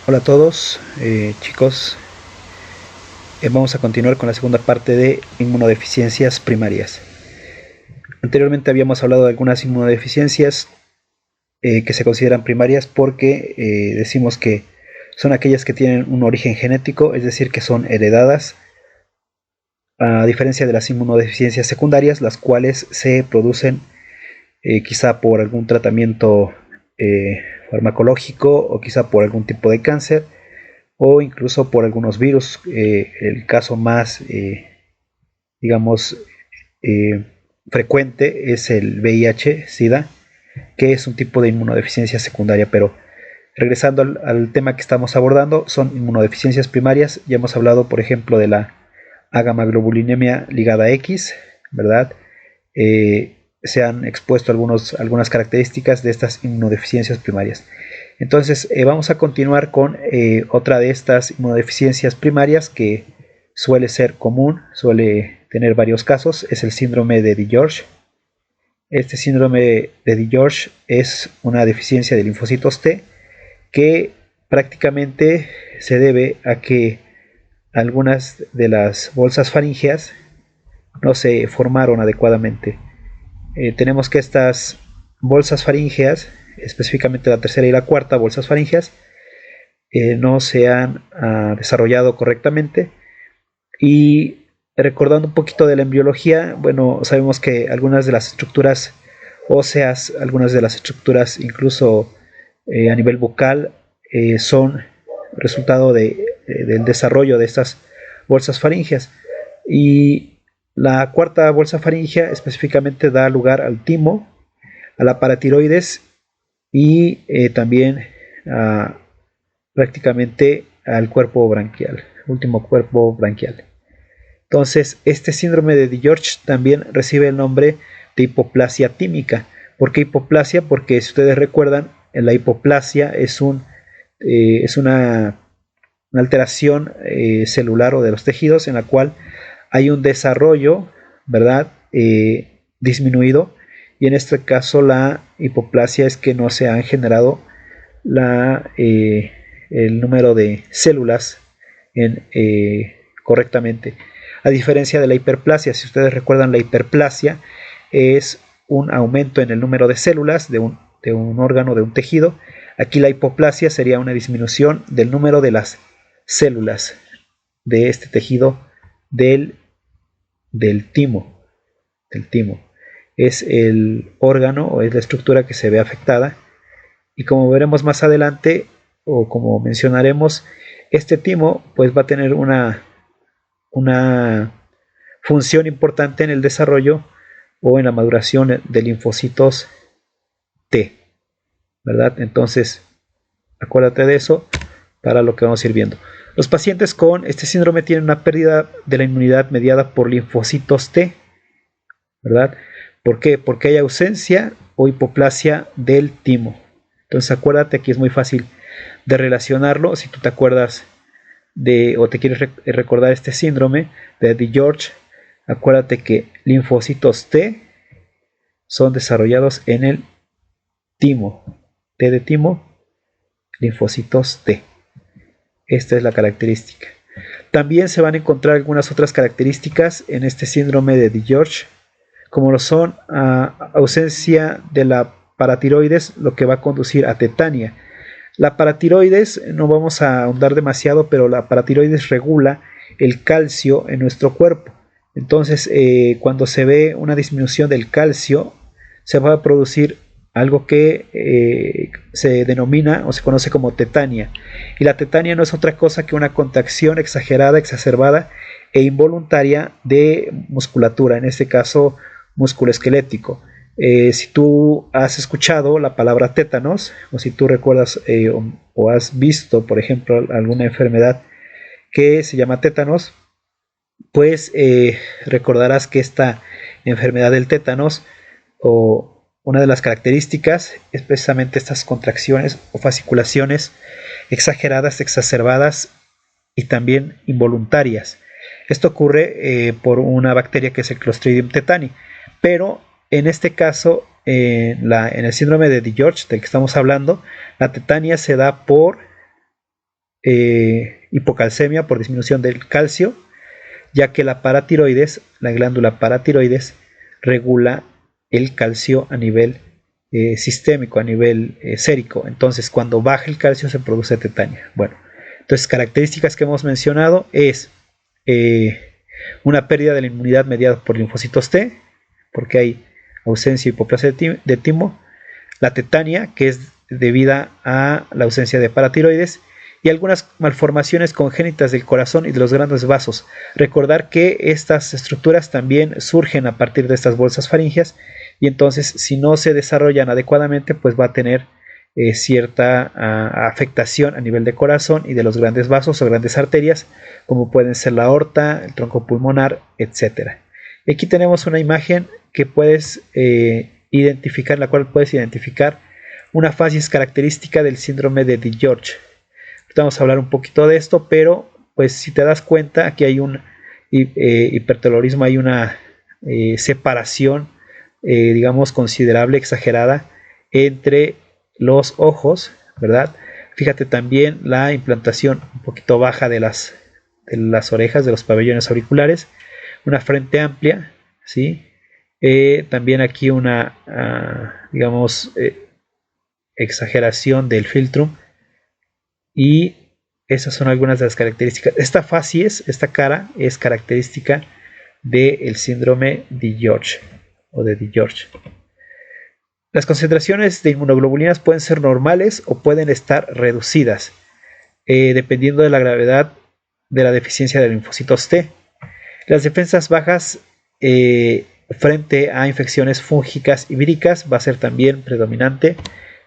Hola a todos, chicos. Vamos a continuar con la segunda parte de inmunodeficiencias primarias. Anteriormente habíamos hablado de algunas inmunodeficiencias que se consideran primarias porque decimos que son aquellas que tienen un origen genético, es decir, que son heredadas, a diferencia de las inmunodeficiencias secundarias, las cuales se producen quizá por algún tratamiento farmacológico o quizá por algún tipo de cáncer o incluso por algunos virus. El caso más, digamos, eh, frecuente es el VIH-Sida, que es un tipo de inmunodeficiencia secundaria. Pero regresando al tema que estamos abordando, son inmunodeficiencias primarias. Ya hemos hablado, por ejemplo, de la agamaglobulinemia ligada X, ¿verdad? Se han expuesto algunas características de estas inmunodeficiencias primarias. Entonces vamos a continuar con otra de estas inmunodeficiencias primarias que suele ser común, suele tener varios casos, es el síndrome de DiGeorge. Este síndrome de DiGeorge es una deficiencia de linfocitos T que prácticamente se debe a que algunas de las bolsas faríngeas no se formaron adecuadamente. Tenemos que estas bolsas faríngeas, específicamente la tercera y la cuarta bolsas faríngeas, no se han desarrollado correctamente. Y recordando un poquito de la embriología, bueno, sabemos que algunas de las estructuras óseas, algunas de las estructuras incluso a nivel bucal, son resultado del desarrollo de estas bolsas faríngeas. Y la cuarta bolsa faríngea específicamente da lugar al timo, a la paratiroides y también prácticamente al cuerpo branquial, último cuerpo branquial. Entonces, este síndrome de DiGeorge también recibe el nombre de hipoplasia tímica. ¿Por qué hipoplasia? Porque si ustedes recuerdan, la hipoplasia es una alteración celular o de los tejidos en la cual hay un desarrollo, ¿verdad? Disminuido, y en este caso la hipoplasia es que no se han generado el número de células correctamente. A diferencia de la hiperplasia, si ustedes recuerdan, la hiperplasia es un aumento en el número de células de un órgano, de un tejido. Aquí la hipoplasia sería una disminución del número de las células de este tejido del timo. Es el órgano o es la estructura que se ve afectada. Y como veremos más adelante, o como mencionaremos, este timo pues va a tener una función importante en el desarrollo o en la maduración de linfocitos T, ¿verdad? Entonces, acuérdate de eso para lo que vamos a ir viendo. Los pacientes con este síndrome tienen una pérdida de la inmunidad mediada por linfocitos T, ¿verdad? ¿Por qué? Porque hay ausencia o hipoplasia del timo. Entonces, acuérdate, aquí es muy fácil de relacionarlo. Si tú te acuerdas o te quieres recordar este síndrome de DiGeorge, acuérdate que linfocitos T son desarrollados en el timo. T de timo, linfocitos T. Esta es la característica. También se van a encontrar algunas otras características en este síndrome de DiGeorge, como lo son ausencia de la paratiroides, lo que va a conducir a tetania. La paratiroides, no vamos a ahondar demasiado, pero la paratiroides regula el calcio en nuestro cuerpo. Entonces, cuando se ve una disminución del calcio, se va a producir algo que se denomina o se conoce como tetania. Y la tetania no es otra cosa que una contracción exagerada, exacerbada e involuntaria de musculatura, en este caso músculo esquelético. Si tú has escuchado la palabra tétanos, o si tú recuerdas o has visto, por ejemplo, alguna enfermedad que se llama tétanos, pues recordarás que esta enfermedad del tétanos, o una de las características, es precisamente estas contracciones o fasciculaciones exageradas, exacerbadas y también involuntarias. Esto ocurre por una bacteria que es el Clostridium tetani, pero en este caso, en el síndrome de DiGeorge del que estamos hablando, la tetania se da por hipocalcemia por disminución del calcio, ya que la paratiroides, la glándula paratiroides, regula el calcio a nivel sistémico, a nivel sérico. Entonces, cuando baja el calcio se produce tetania. Bueno, entonces características que hemos mencionado es una pérdida de la inmunidad mediada por linfocitos T, porque hay ausencia de hipoplasia de timo, la tetania, que es debida a la ausencia de paratiroides, y algunas malformaciones congénitas del corazón y de los grandes vasos. Recordar que estas estructuras también surgen a partir de estas bolsas faríngeas, y entonces si no se desarrollan adecuadamente, pues va a tener cierta afectación a nivel de corazón y de los grandes vasos o grandes arterias, como pueden ser la aorta, el tronco pulmonar, etc. Aquí tenemos una imagen que puedes identificar, la cual puedes identificar una facies característica del síndrome de DiGeorge. Vamos a hablar un poquito de esto, pero pues si te das cuenta, aquí hay un hipertelorismo, hay una separación, digamos, considerable, exagerada, entre los ojos, ¿verdad? Fíjate también la implantación un poquito baja de las orejas, de los pabellones auriculares, una frente amplia, ¿sí? También aquí una, digamos, exageración del filtrum, y esas son algunas de las características. Esta facies, esta cara, es característica del síndrome de George o de DiGeorge. Las concentraciones de inmunoglobulinas pueden ser normales o pueden estar reducidas, dependiendo de la gravedad de la deficiencia de linfocitos T. Las defensas bajas frente a infecciones fúngicas y víricas va a ser también predominante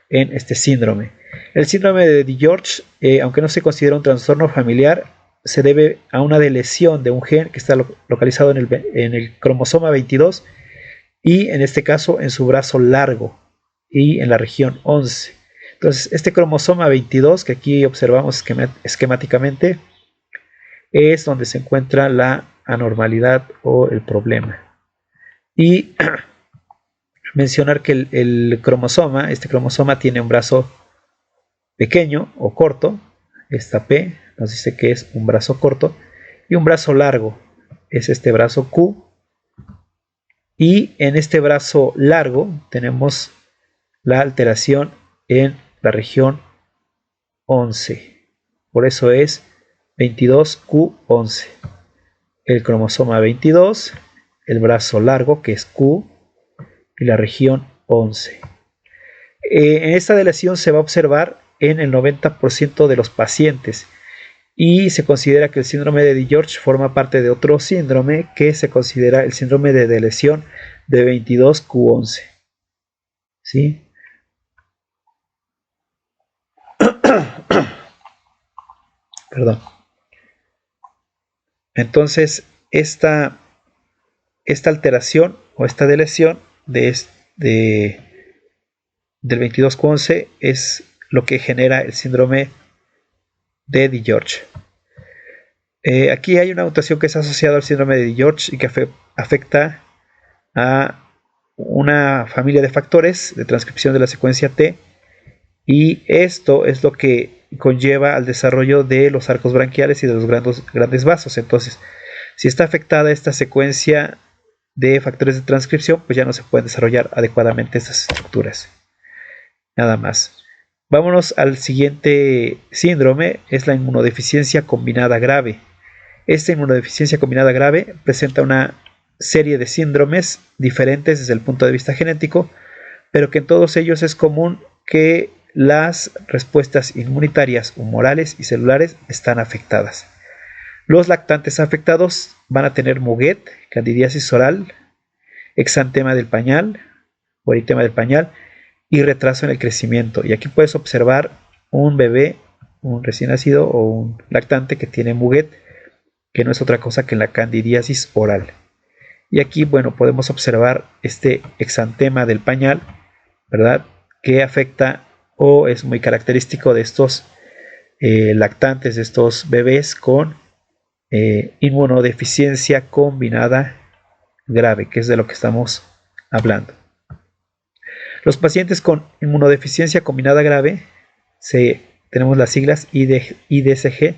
en este síndrome. El síndrome de DiGeorge, aunque no se considera un trastorno familiar, se debe a una lesión de un gen que está localizado en el cromosoma 22, y en este caso en su brazo largo y en la región 11. Entonces, este cromosoma 22, que aquí observamos esquemáticamente, es donde se encuentra la anormalidad o el problema. Y mencionar que este cromosoma tiene un brazo pequeño o corto, esta P nos dice que es un brazo corto, y un brazo largo es este brazo Q, y en este brazo largo tenemos la alteración en la región 11, por eso es 22Q11, el cromosoma 22, el brazo largo que es Q y la región 11. En esta lesión se va a observar en el 90% de los pacientes, y se considera que el síndrome de DiGeorge forma parte de otro síndrome que se considera el síndrome de deleción de 22Q11. ¿Sí? Perdón. Entonces, esta alteración o esta deleción del 22Q11 es lo que genera el síndrome de DiGeorge. Aquí hay una mutación que es asociada al síndrome de DiGeorge y que afecta a una familia de factores de transcripción de la secuencia T, y esto es lo que conlleva al desarrollo de los arcos branquiales y de los grandes vasos. Entonces, si está afectada esta secuencia de factores de transcripción, pues ya no se pueden desarrollar adecuadamente estas estructuras. Nada más. Vámonos al siguiente síndrome, es la inmunodeficiencia combinada grave. Esta inmunodeficiencia combinada grave presenta una serie de síndromes diferentes desde el punto de vista genético, pero que en todos ellos es común que las respuestas inmunitarias, humorales y celulares están afectadas. Los lactantes afectados van a tener muguet, candidiasis oral, exantema del pañal o eritema del pañal y retraso en el crecimiento. Y aquí puedes observar un bebé, un recién nacido o un lactante que tiene muguet, que no es otra cosa que la candidiasis oral. Y aquí, bueno, podemos observar este exantema del pañal, ¿verdad?, que afecta o es muy característico de estos lactantes, de estos bebés con inmunodeficiencia combinada grave, que es de lo que estamos hablando. Los pacientes con inmunodeficiencia combinada grave se tenemos las siglas IDCG,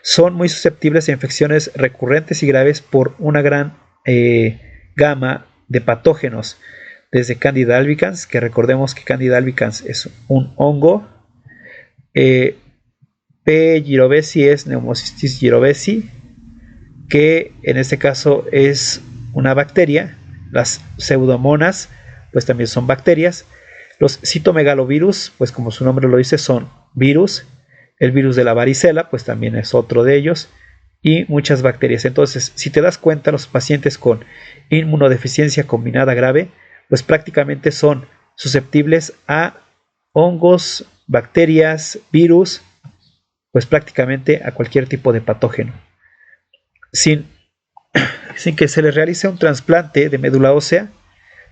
son muy susceptibles a infecciones recurrentes y graves por una gran gama de patógenos, desde Candida albicans, que recordemos que Candida albicans es un hongo, P. gyrovesi es Pneumocystis gyrovesi, que en este caso es una bacteria. Las pseudomonas pues también son bacterias. Los citomegalovirus, pues como su nombre lo dice, son virus. El virus de la varicela pues también es otro de ellos, y muchas bacterias. Entonces, si te das cuenta, los pacientes con inmunodeficiencia combinada grave pues prácticamente son susceptibles a hongos, bacterias, virus, pues prácticamente a cualquier tipo de patógeno. Sin que se les realice un trasplante de médula ósea,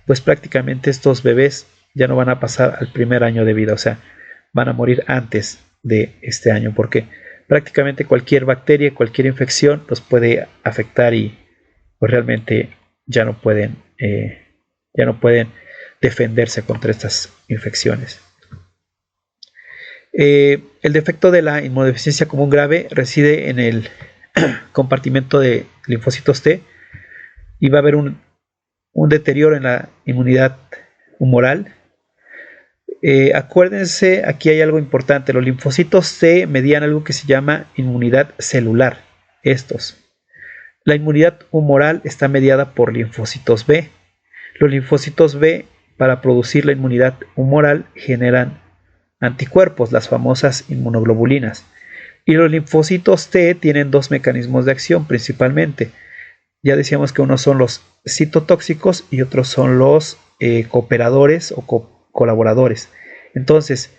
pues prácticamente estos bebés ya no van a pasar al primer año de vida, o sea, van a morir antes de este año, porque prácticamente cualquier bacteria, cualquier infección los puede afectar y pues realmente ya no pueden defenderse contra estas infecciones. El defecto de la inmunodeficiencia común grave reside en el compartimento de linfocitos T, y va a haber un deterioro en la inmunidad humoral. Acuérdense, aquí hay algo importante: los linfocitos T median algo que se llama inmunidad celular. La inmunidad humoral está mediada por linfocitos B. Los linfocitos B, para producir la inmunidad humoral, generan anticuerpos, las famosas inmunoglobulinas. Y los linfocitos T tienen dos mecanismos de acción principalmente. Ya decíamos que unos son los citotóxicos y otros son los cooperadores o colaboradores. Entonces,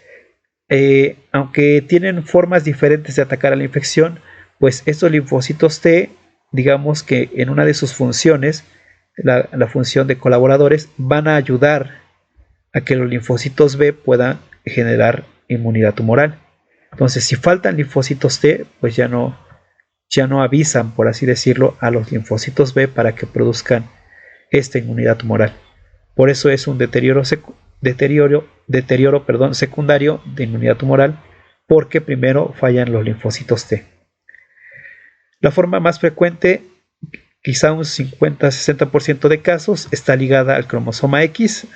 aunque tienen formas diferentes de atacar a la infección, pues estos linfocitos T, digamos que en una de sus funciones, la función de colaboradores, van a ayudar a que los linfocitos B puedan generar inmunidad humoral. Entonces, si faltan linfocitos T, pues ya no avisan, por así decirlo, a los linfocitos B para que produzcan esta inmunidad humoral. Por eso es un deterioro secundario de inmunidad humoral, porque primero fallan los linfocitos T. La forma más frecuente, quizá un 50-60% de casos, está ligada al cromosoma X.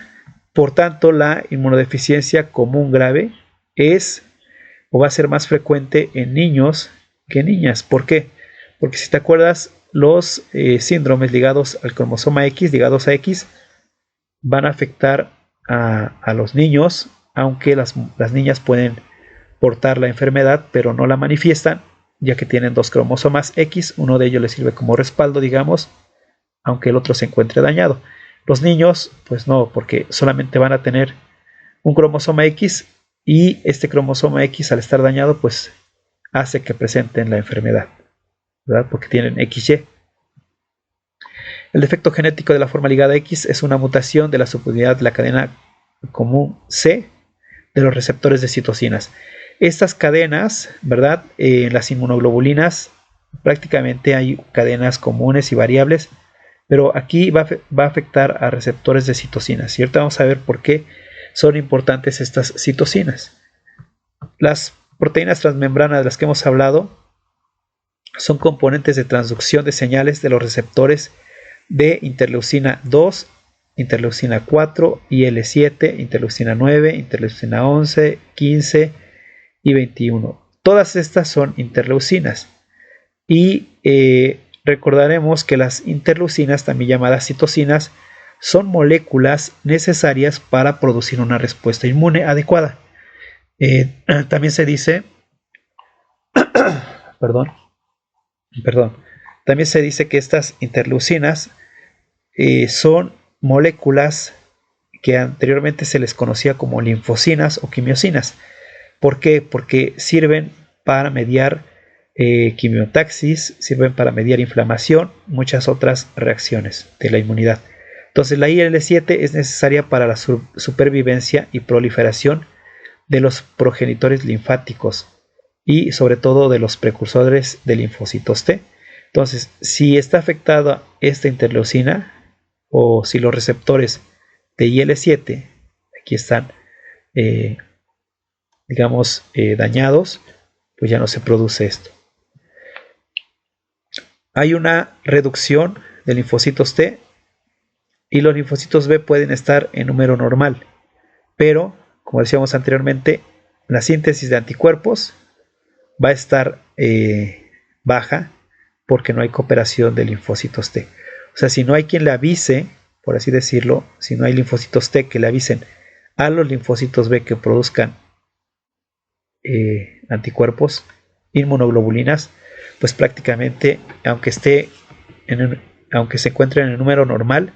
Por tanto, la inmunodeficiencia común grave es o va a ser más frecuente en niños que en niñas. ¿Por qué? Porque si te acuerdas, los síndromes ligados al cromosoma X, ligados a X, van a afectar a los niños, aunque las niñas pueden portar la enfermedad, pero no la manifiestan, ya que tienen dos cromosomas X. Uno de ellos les sirve como respaldo, digamos, aunque el otro se encuentre dañado. Los niños, pues no, porque solamente van a tener un cromosoma X, y este cromosoma X, al estar dañado, pues hace que presenten la enfermedad, ¿verdad? Porque tienen XY. El defecto genético de la forma ligada X es una mutación de la subunidad de la cadena común C de los receptores de citocinas. Estas cadenas, ¿verdad? En las inmunoglobulinas prácticamente hay cadenas comunes y variables, pero aquí va a afectar a receptores de citocinas. Y ahorita vamos a ver por qué son importantes estas citocinas. Las proteínas transmembranas de las que hemos hablado son componentes de transducción de señales de los receptores de interleucina 2, interleucina 4, IL-7, interleucina 9, interleucina 11, 15 y 21. Todas estas son interleucinas. Y recordaremos que las interleucinas, también llamadas citocinas, son moléculas necesarias para producir una respuesta inmune adecuada. También se dice, también se dice que estas interleucinas son moléculas que anteriormente se les conocía como linfocinas o quimiosinas. ¿Por qué? Porque sirven para mediar quimiotaxis, sirven para mediar inflamación, muchas otras reacciones de la inmunidad. Entonces la IL-7 es necesaria para la supervivencia y proliferación de los progenitores linfáticos y sobre todo de los precursores de linfocitos T. Entonces, si está afectada esta interleucina, o si los receptores de IL-7, aquí están, digamos, dañados, pues ya no se produce esto. Hay una reducción de linfocitos T y los linfocitos B pueden estar en número normal, pero, como decíamos anteriormente, la síntesis de anticuerpos va a estar baja porque no hay cooperación de linfocitos T. O sea, si no hay quien le avise, por así decirlo, si no hay linfocitos T que le avisen a los linfocitos B que produzcan anticuerpos, inmunoglobulinas, pues prácticamente, aunque se encuentre en el número normal,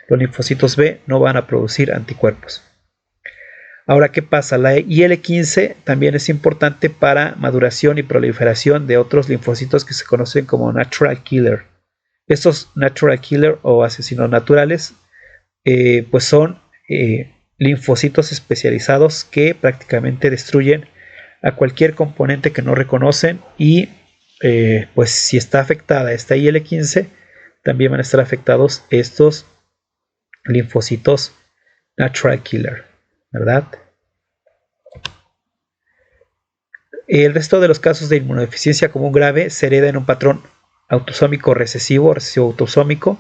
los linfocitos B no van a producir anticuerpos. Ahora, ¿qué pasa? La IL-15 también es importante para maduración y proliferación de otros linfocitos que se conocen como natural killer. Estos natural killer o asesinos naturales pues son linfocitos especializados que prácticamente destruyen a cualquier componente que no reconocen y pues si está afectada esta IL-15 también van a estar afectados estos linfocitos natural killer, ¿verdad? El resto de los casos de inmunodeficiencia común grave se hereda en un patrón autosómico recesivo autosómico,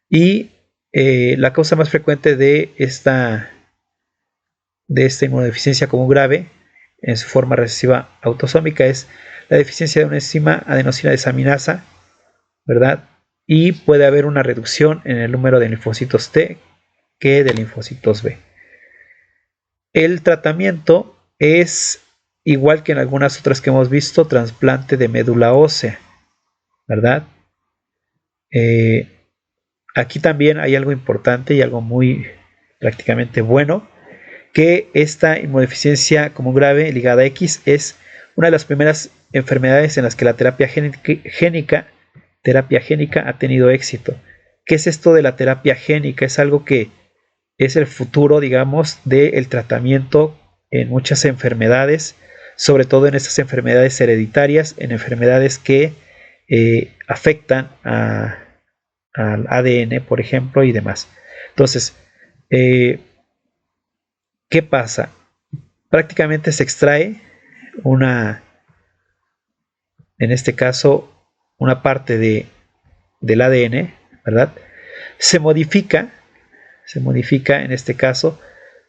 y la causa más frecuente de esta inmunodeficiencia común grave en su forma recesiva autosómica es la deficiencia de una enzima adenosina desaminasa, ¿verdad? Y puede haber una reducción en el número de linfocitos T que de linfocitos B. El tratamiento es igual que en algunas otras que hemos visto, trasplante de médula ósea, ¿verdad? Aquí también hay algo importante y algo muy prácticamente bueno, que esta inmunodeficiencia común grave ligada a X es una de las primeras enfermedades en las que la terapia génica ha tenido éxito. ¿Qué es esto de la terapia génica? Es algo que es el futuro, digamos, del tratamiento en muchas enfermedades, sobre todo en estas enfermedades hereditarias, en enfermedades que afectan al ADN, por ejemplo, y demás. Entonces, ¿qué pasa? Prácticamente se extrae en este caso, una parte del ADN, ¿verdad? Se modifica en este caso,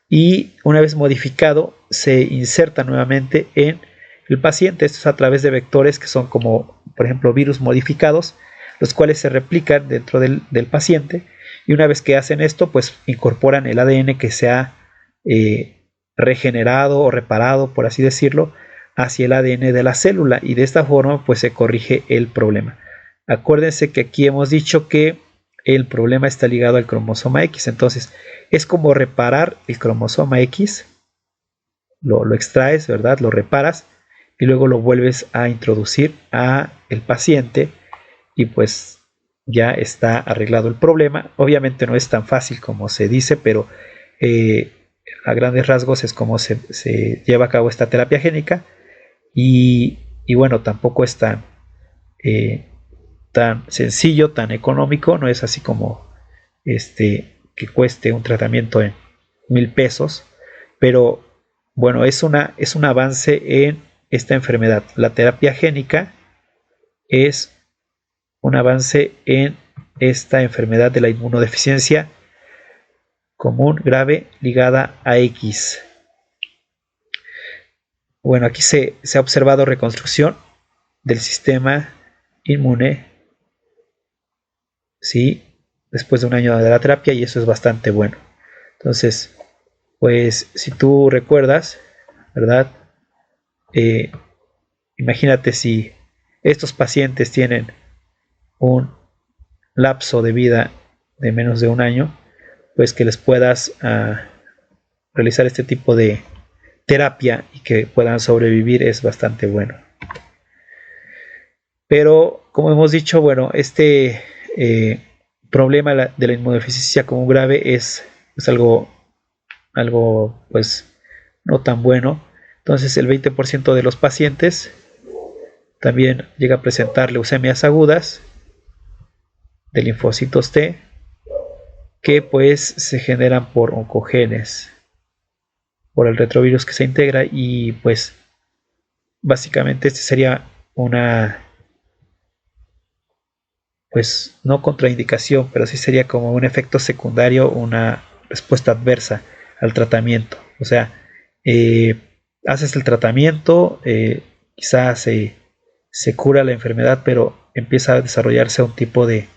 y una vez modificado se inserta nuevamente en el paciente. Esto es a través de vectores que son como, por ejemplo, virus modificados, los cuales se replican dentro del paciente, y una vez que hacen esto, pues incorporan el ADN que se ha regenerado o reparado, por así decirlo, hacia el ADN de la célula, y de esta forma pues se corrige el problema. Acuérdense que aquí hemos dicho que el problema está ligado al cromosoma X, entonces es como reparar el cromosoma X, lo extraes, ¿verdad? Lo reparas y luego lo vuelves a introducir a el paciente y pues ya está arreglado el problema. Obviamente no es tan fácil como se dice, pero a grandes rasgos es como se lleva a cabo esta terapia génica, y bueno, tampoco es tan sencillo, tan económico, no es así como que cueste un tratamiento en 1,000 pesos, pero bueno, es un avance en esta enfermedad. La terapia génica es un avance en esta enfermedad de la inmunodeficiencia común grave ligada a X. Bueno, aquí se ha observado reconstrucción del sistema inmune, ¿sí?, después de un año de la terapia, y eso es bastante bueno. Entonces, pues si tú recuerdas, ¿verdad? Imagínate si estos pacientes tienen un lapso de vida de menos de un año, pues que les puedas realizar este tipo de terapia y que puedan sobrevivir es bastante bueno. Pero como hemos dicho, bueno, este problema de la inmunodeficiencia común grave es algo pues no tan bueno. Entonces el 20% de los pacientes también llega a presentar leucemias agudas de linfocitos T, que pues se generan por oncogenes. por el retrovirus que se integra, y pues básicamente este sería una, pues no contraindicación, pero sí sería como un efecto secundario, una respuesta adversa al tratamiento. O sea, haces el tratamiento, quizás se cura la enfermedad, pero empieza a desarrollarse un tipo de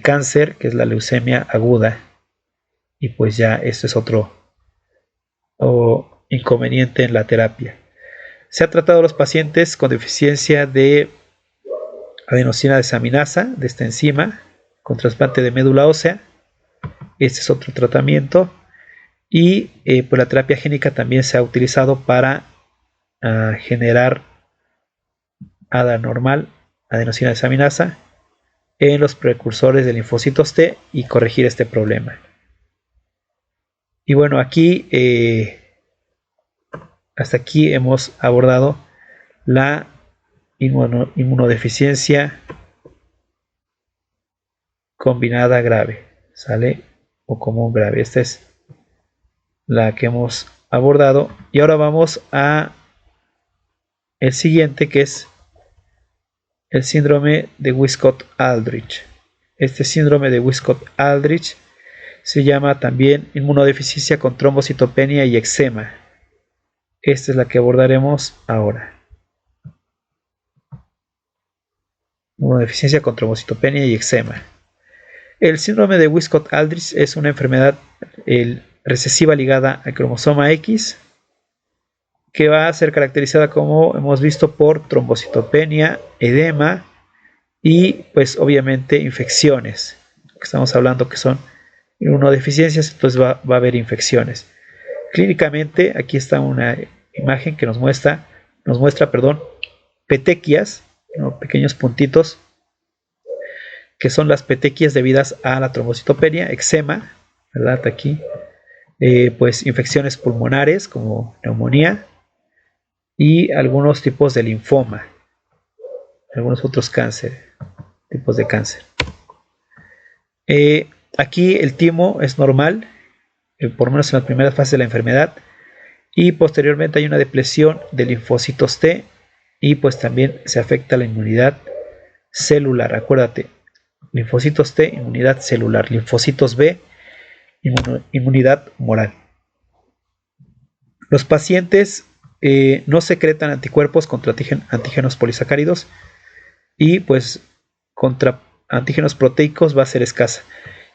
cáncer, que es la leucemia aguda, y pues ya eso es otro inconveniente en la terapia. Se ha tratado a los pacientes con deficiencia de adenosina desaminasa, de esta enzima, con trasplante de médula ósea. Este es otro tratamiento. Y pues la terapia génica también se ha utilizado para generar ADA normal, adenosina desaminasa, en los precursores de linfocitos T y corregir este problema. Y bueno, aquí hasta aquí hemos abordado la inmunodeficiencia combinada grave, ¿sale? O común grave. Esta es la que hemos abordado. Y ahora vamos a el siguiente, que es el síndrome de Wiskott-Aldrich. Este síndrome de Wiskott-Aldrich se llama también inmunodeficiencia con trombocitopenia y eczema. Esta es la que abordaremos ahora. Inmunodeficiencia con trombocitopenia y eczema. El síndrome de Wiskott-Aldrich es una enfermedad recesiva ligada al cromosoma X, que va a ser caracterizada, como hemos visto, por trombocitopenia, edema y pues obviamente infecciones. Estamos hablando que son inmunodeficiencias, entonces va a haber infecciones. Clínicamente, aquí está una imagen que nos muestra petequias, ¿no? Pequeños puntitos, que son las petequias debidas a la trombocitopenia, eczema, ¿verdad? Aquí, pues infecciones pulmonares como neumonía y algunos tipos de linfoma, algunos otros tipos de cáncer. Aquí el timo es normal, por lo menos en la primera fase de la enfermedad, y posteriormente hay una depresión de linfocitos T y pues también se afecta la inmunidad celular. Acuérdate, linfocitos T, inmunidad celular; linfocitos B, inmunidad moral. Los pacientes no secretan anticuerpos contra antígenos polisacáridos, y pues contra antígenos proteicos va a ser escasa.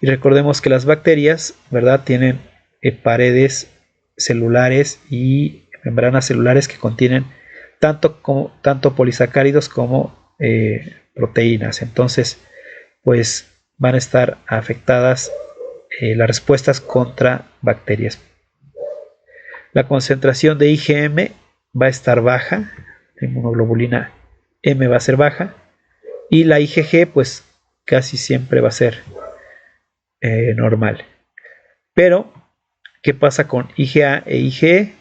Y recordemos que las bacterias, ¿verdad?, tienen paredes celulares y membranas celulares que contienen tanto polisacáridos como proteínas. Entonces, pues van a estar afectadas las respuestas contra bacterias. La concentración de IgM va a estar baja, la inmunoglobulina M va a ser baja, y la IgG pues casi siempre va a ser normal. Pero, ¿qué pasa con IgA e IgE?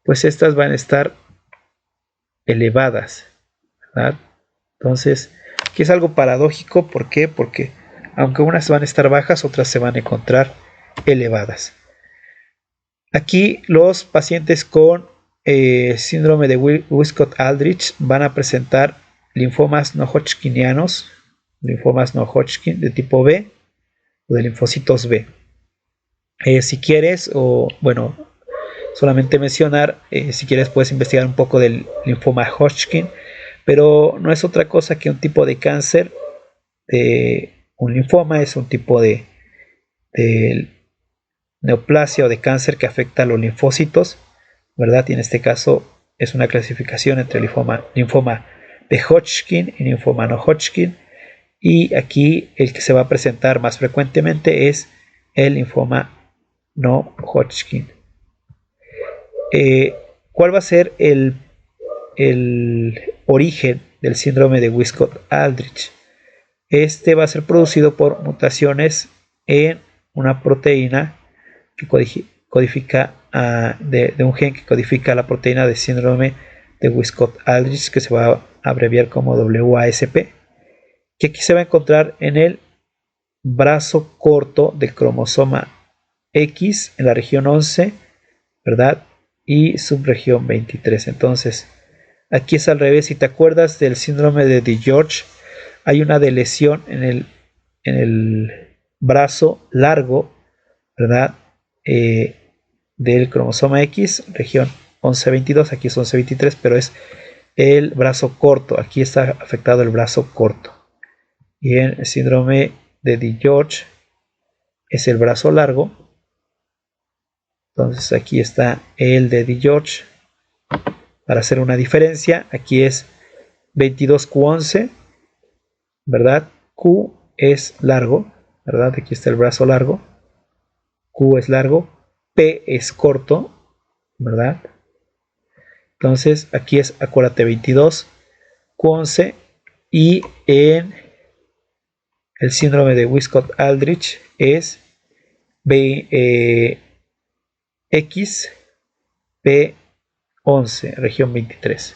Pues estas van a estar elevadas, ¿verdad? Entonces, aquí es algo paradójico. ¿Por qué? Porque aunque unas van a estar bajas, otras se van a encontrar elevadas. Aquí los pacientes con síndrome de Wiskott-Aldrich van a presentar linfomas no hodgkinianos, linfomas no Hodgkin de tipo B o de linfocitos B. Si quieres, o bueno, solamente mencionar, si quieres puedes investigar un poco del linfoma Hodgkin, pero no es otra cosa que un tipo de cáncer. Un linfoma es un tipo de neoplasia o de cáncer que afecta a los linfocitos, ¿verdad? Y en este caso es una clasificación entre linfoma de Hodgkin y linfoma no Hodgkin. Y aquí el que se va a presentar más frecuentemente es el linfoma no Hodgkin. ¿Cuál va a ser el origen del síndrome de Wiskott-Aldrich? Este va a ser producido por mutaciones en una proteína que codifica de un gen que codifica la proteína de síndrome de Wiskott-Aldrich, que se va a abreviar como WASP, que aquí se va a encontrar en el brazo corto del cromosoma X, en la región 11, ¿verdad? Y subregión 23. Entonces, aquí es al revés. Si te acuerdas del síndrome de DiGeorge, hay una lesión en el brazo largo, ¿verdad? Del cromosoma X, región 1122, aquí es 1123, pero es el brazo corto. Aquí está afectado el brazo corto. Y en el síndrome de DiGeorge es el brazo largo. Entonces aquí está el de DiGeorge. Para hacer una diferencia, aquí es 22Q11, ¿verdad? Q es largo, ¿verdad? Aquí está el brazo largo. Q es largo. P es corto, ¿verdad? Entonces aquí es, acuérdate, 22Q11. Y en el síndrome de Wiskott-Aldrich es XP11, región 23.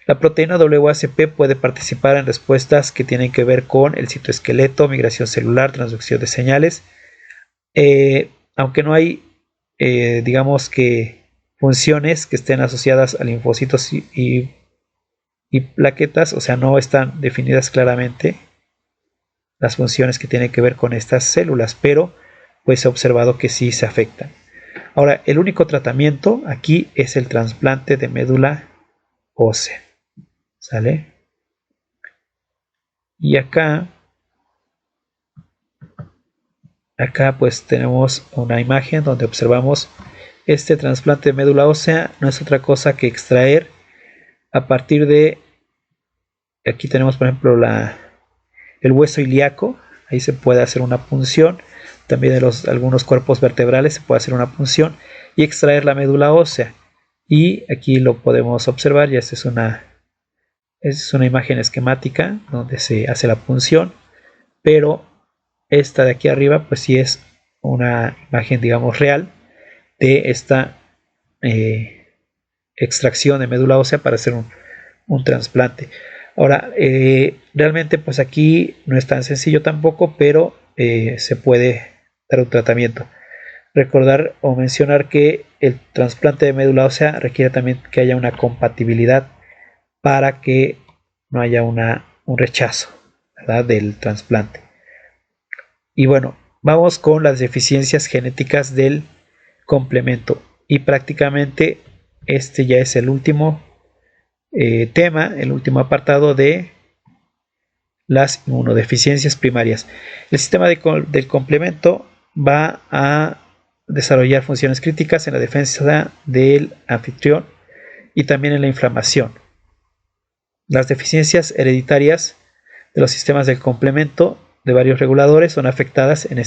La proteína WACP puede participar en respuestas que tienen que ver con el citoesqueleto, migración celular, transducción de señales. Aunque no hay, digamos que, funciones que estén asociadas a linfocitos y plaquetas, o sea, no están definidas claramente las funciones que tienen que ver con estas células, pero pues se ha observado que sí se afectan. Ahora, el único tratamiento aquí es el trasplante de médula ósea. ¿Sale? Y acá pues tenemos una imagen donde observamos este trasplante de médula ósea. No es otra cosa que extraer a partir de, aquí tenemos por ejemplo el hueso ilíaco. Ahí se puede hacer una punción. También de algunos cuerpos vertebrales se puede hacer una punción y extraer la médula ósea. Y aquí lo podemos observar. Ya esta es una imagen esquemática donde se hace la punción, pero esta de aquí arriba pues sí es una imagen, digamos, real de esta extracción de médula ósea para hacer un trasplante. Ahora, realmente pues aquí no es tan sencillo tampoco, pero se puede dar un tratamiento. Recordar o mencionar que el trasplante de médula ósea requiere también que haya una compatibilidad para que no haya un rechazo, ¿verdad?, del trasplante. Y bueno, vamos con las deficiencias genéticas del complemento. Y prácticamente este ya es el último tema, el último apartado de las inmunodeficiencias primarias. El sistema del complemento va a desarrollar funciones críticas en la defensa del anfitrión y también en la inflamación. Las deficiencias hereditarias de los sistemas del complemento de varios reguladores son afectadas en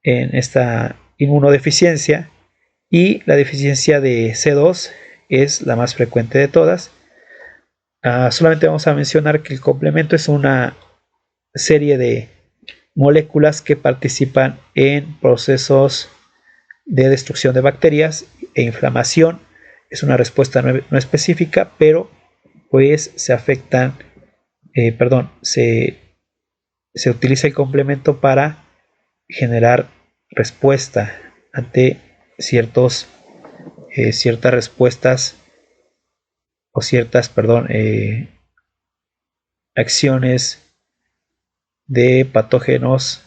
esta inmunodeficiencia, y la deficiencia de C2 es la más frecuente de todas. Solamente vamos a mencionar que el complemento es una serie de moléculas que participan en procesos de destrucción de bacterias e inflamación. Es una respuesta no específica, pero pues se afectan, se utiliza el complemento para generar respuesta ante ciertas respuestas o ciertas, acciones de patógenos,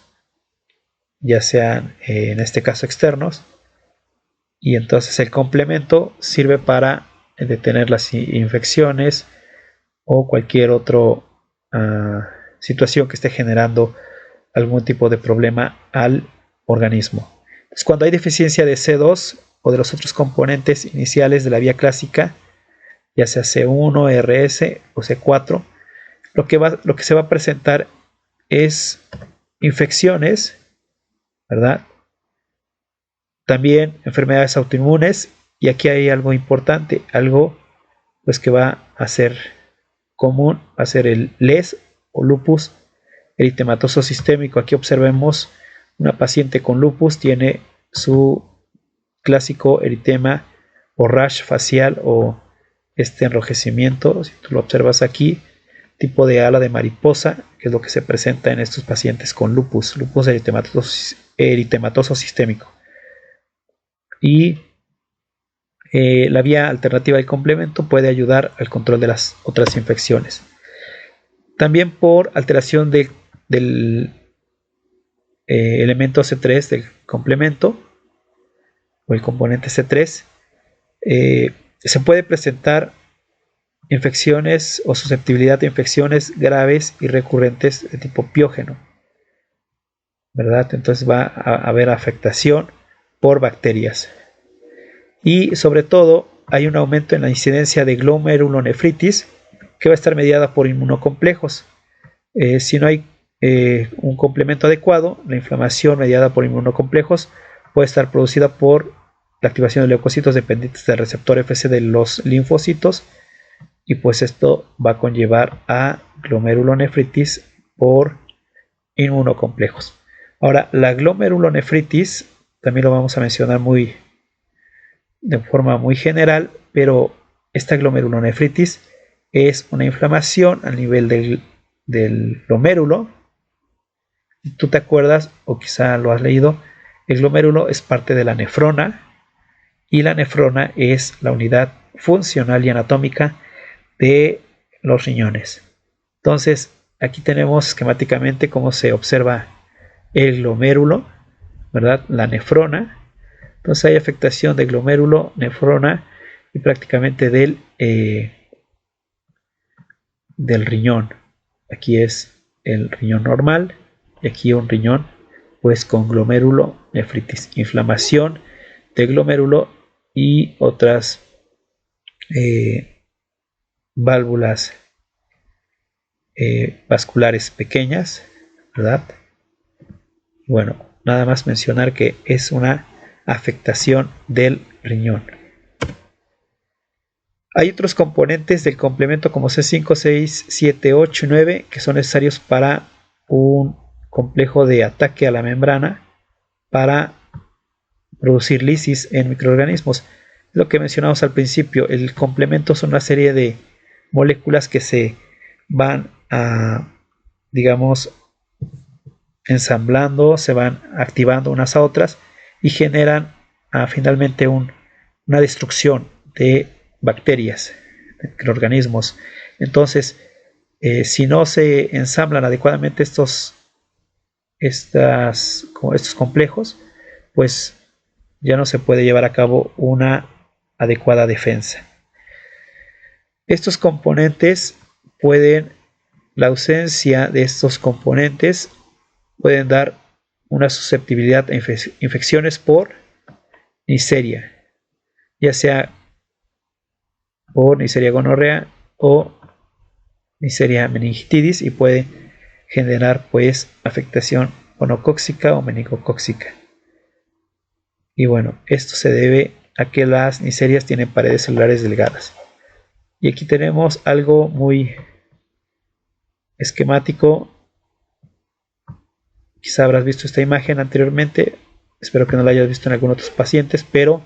ya sean en este caso externos, y entonces el complemento sirve para detener las infecciones o cualquier otra situación que esté generando algún tipo de problema al organismo. Entonces, cuando hay deficiencia de C2 o de los otros componentes iniciales de la vía clásica, ya sea C1, RS o C4, lo que se va a presentar es infecciones, ¿verdad? También enfermedades autoinmunes, y aquí hay algo importante, algo pues que va a ser común, va a ser el LES o lupus eritematoso sistémico. Aquí observemos una paciente con lupus, tiene su clásico eritema o rash facial o este enrojecimiento, si tú lo observas aquí, tipo de ala de mariposa, que es lo que se presenta en estos pacientes con lupus eritematoso sistémico. y la vía alternativa del complemento puede ayudar al control de las otras infecciones. También por alteración del elemento C3 del complemento o el componente C3, se puede presentar infecciones o susceptibilidad de infecciones graves y recurrentes de tipo piógeno, ¿verdad? Entonces va a haber afectación por bacterias. Y sobre todo hay un aumento en la incidencia de glomerulonefritis que va a estar mediada por inmunocomplejos. Si no hay un complemento adecuado, la inflamación mediada por inmunocomplejos puede estar producida por la activación de leucocitos dependientes del receptor Fc de los linfocitos, y pues esto va a conllevar a glomerulonefritis por inmunocomplejos. Ahora, la glomerulonefritis también lo vamos a mencionar de forma muy general, pero esta glomerulonefritis es una inflamación a nivel del glomérulo. Tú te acuerdas, o quizá lo has leído, el glomérulo es parte de la nefrona, y la nefrona es la unidad funcional y anatómica de los riñones. Entonces, aquí tenemos esquemáticamente cómo se observa el glomérulo, ¿verdad? La nefrona. Entonces hay afectación de glomérulo, nefrona y prácticamente del riñón. Aquí es el riñón normal y aquí un riñón pues con glomerulonefritis, inflamación de glomérulo y otras válvulas vasculares pequeñas, ¿verdad? Bueno, nada más mencionar que es una afectación del riñón. Hay otros componentes del complemento como C5, 6, 7, 8 y 9 que son necesarios para un complejo de ataque a la membrana para producir lisis en microorganismos. Lo que mencionamos al principio, el complemento son una serie de moléculas que se van a, digamos, ensamblando, se van activando unas a otras y generan finalmente una destrucción de bacterias, de microorganismos. Entonces, si no se ensamblan adecuadamente estos complejos, pues ya no se puede llevar a cabo una adecuada defensa. Estos componentes la ausencia de estos componentes pueden dar una susceptibilidad a infecciones por Neisseria, ya sea por Neisseria gonorrea o Neisseria meningitidis, y puede generar pues afectación gonocóxica o meningocóxica. Y bueno, esto se debe a que las Neisserias tienen paredes celulares delgadas. Y aquí tenemos algo muy esquemático. Quizá habrás visto esta imagen anteriormente, espero que no la hayas visto en algunos otros pacientes, pero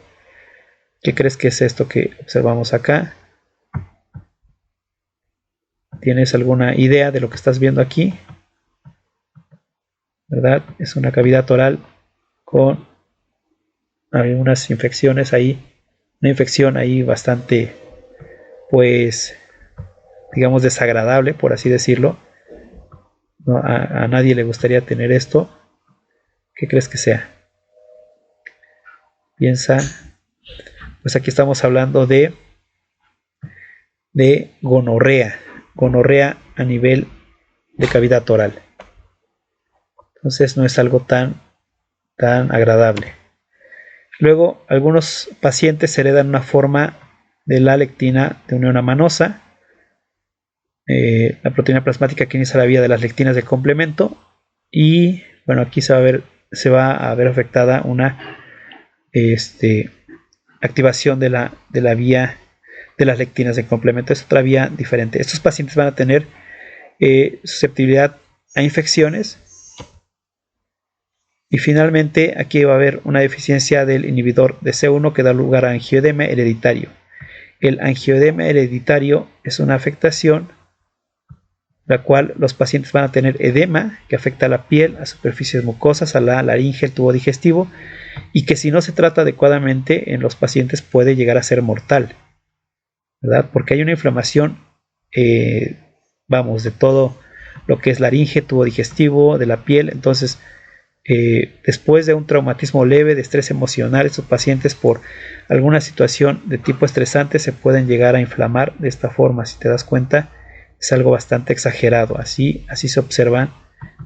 ¿qué crees que es esto que observamos acá? ¿Tienes alguna idea de lo que estás viendo aquí? ¿Verdad? Es una cavidad oral con algunas infecciones ahí, una infección ahí bastante, pues, digamos, desagradable, por así decirlo. No, a nadie le gustaría tener esto. ¿Qué crees que sea? Piensa. Pues aquí estamos hablando de gonorrea a nivel de cavidad oral. Entonces no es algo tan agradable. Luego, algunos pacientes heredan una forma de la lectina de unión amanosa. La proteína plasmática que inicia la vía de las lectinas de complemento, y bueno, aquí se va a ver afectada una activación de la vía de las lectinas de complemento. Es otra vía diferente. Estos pacientes van a tener susceptibilidad a infecciones, y finalmente aquí va a haber una deficiencia del inhibidor de C1 que da lugar a angioedema hereditario. El angioedema hereditario es una afectación la cual los pacientes van a tener edema que afecta a la piel, a superficies mucosas, a la laringe, el tubo digestivo, y que si no se trata adecuadamente en los pacientes puede llegar a ser mortal, ¿verdad? Porque hay una inflamación, vamos, de todo lo que es laringe, tubo digestivo, de la piel. Entonces, después de un traumatismo leve, de estrés emocional, estos pacientes por alguna situación de tipo estresante se pueden llegar a inflamar de esta forma. Si te das cuenta, es algo bastante exagerado. Así se observan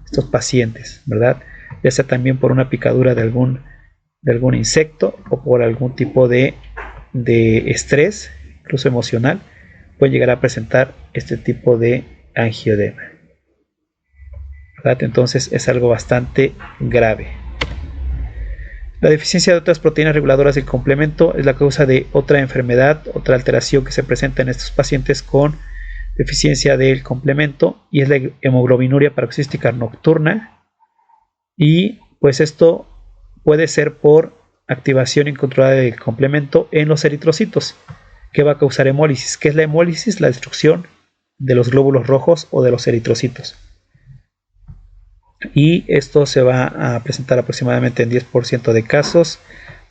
estos pacientes, ¿verdad? Ya sea también por una picadura de algún insecto o por algún tipo de estrés, incluso emocional, puede llegar a presentar este tipo de angioedema, ¿verdad? Entonces es algo bastante grave. La deficiencia de otras proteínas reguladoras del complemento es la causa de otra enfermedad, otra alteración que se presenta en estos pacientes con deficiencia del complemento, y es la hemoglobinuria paroxística nocturna. Y pues esto puede ser por activación incontrolada del complemento en los eritrocitos, que va a causar hemólisis. ¿Qué es la hemólisis? La destrucción de los glóbulos rojos o de los eritrocitos. Y esto se va a presentar aproximadamente en 10% de casos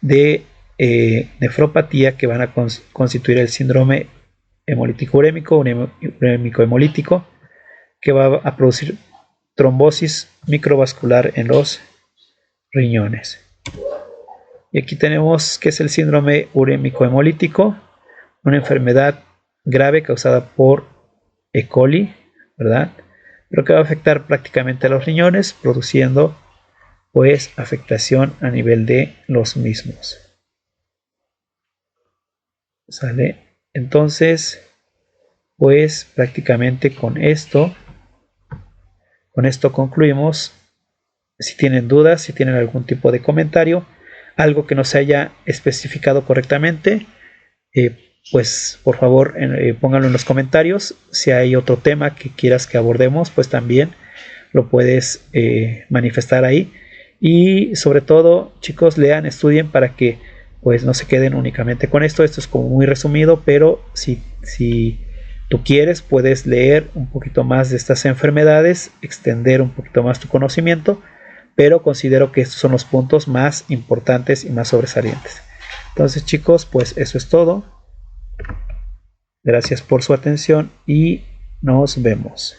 de nefropatía, que van a constituir el síndrome hemolítico urémico, urémico hemolítico, que va a producir trombosis microvascular en los riñones. Y aquí tenemos que es el síndrome urémico hemolítico, una enfermedad grave causada por E. coli, ¿verdad? Pero que va a afectar prácticamente a los riñones, produciendo pues afectación a nivel de los mismos. ¿Sale? Entonces, pues prácticamente con esto concluimos. Si tienen dudas, si tienen algún tipo de comentario, algo que no se haya especificado correctamente, pues por favor pónganlo en los comentarios. Si hay otro tema que quieras que abordemos, pues también lo puedes manifestar ahí. Y sobre todo, chicos, lean, estudien para que pues no se queden únicamente con esto. Esto es como muy resumido, pero si tú quieres, puedes leer un poquito más de estas enfermedades, extender un poquito más tu conocimiento, pero considero que estos son los puntos más importantes y más sobresalientes. Entonces, chicos, pues eso es todo. Gracias por su atención y nos vemos.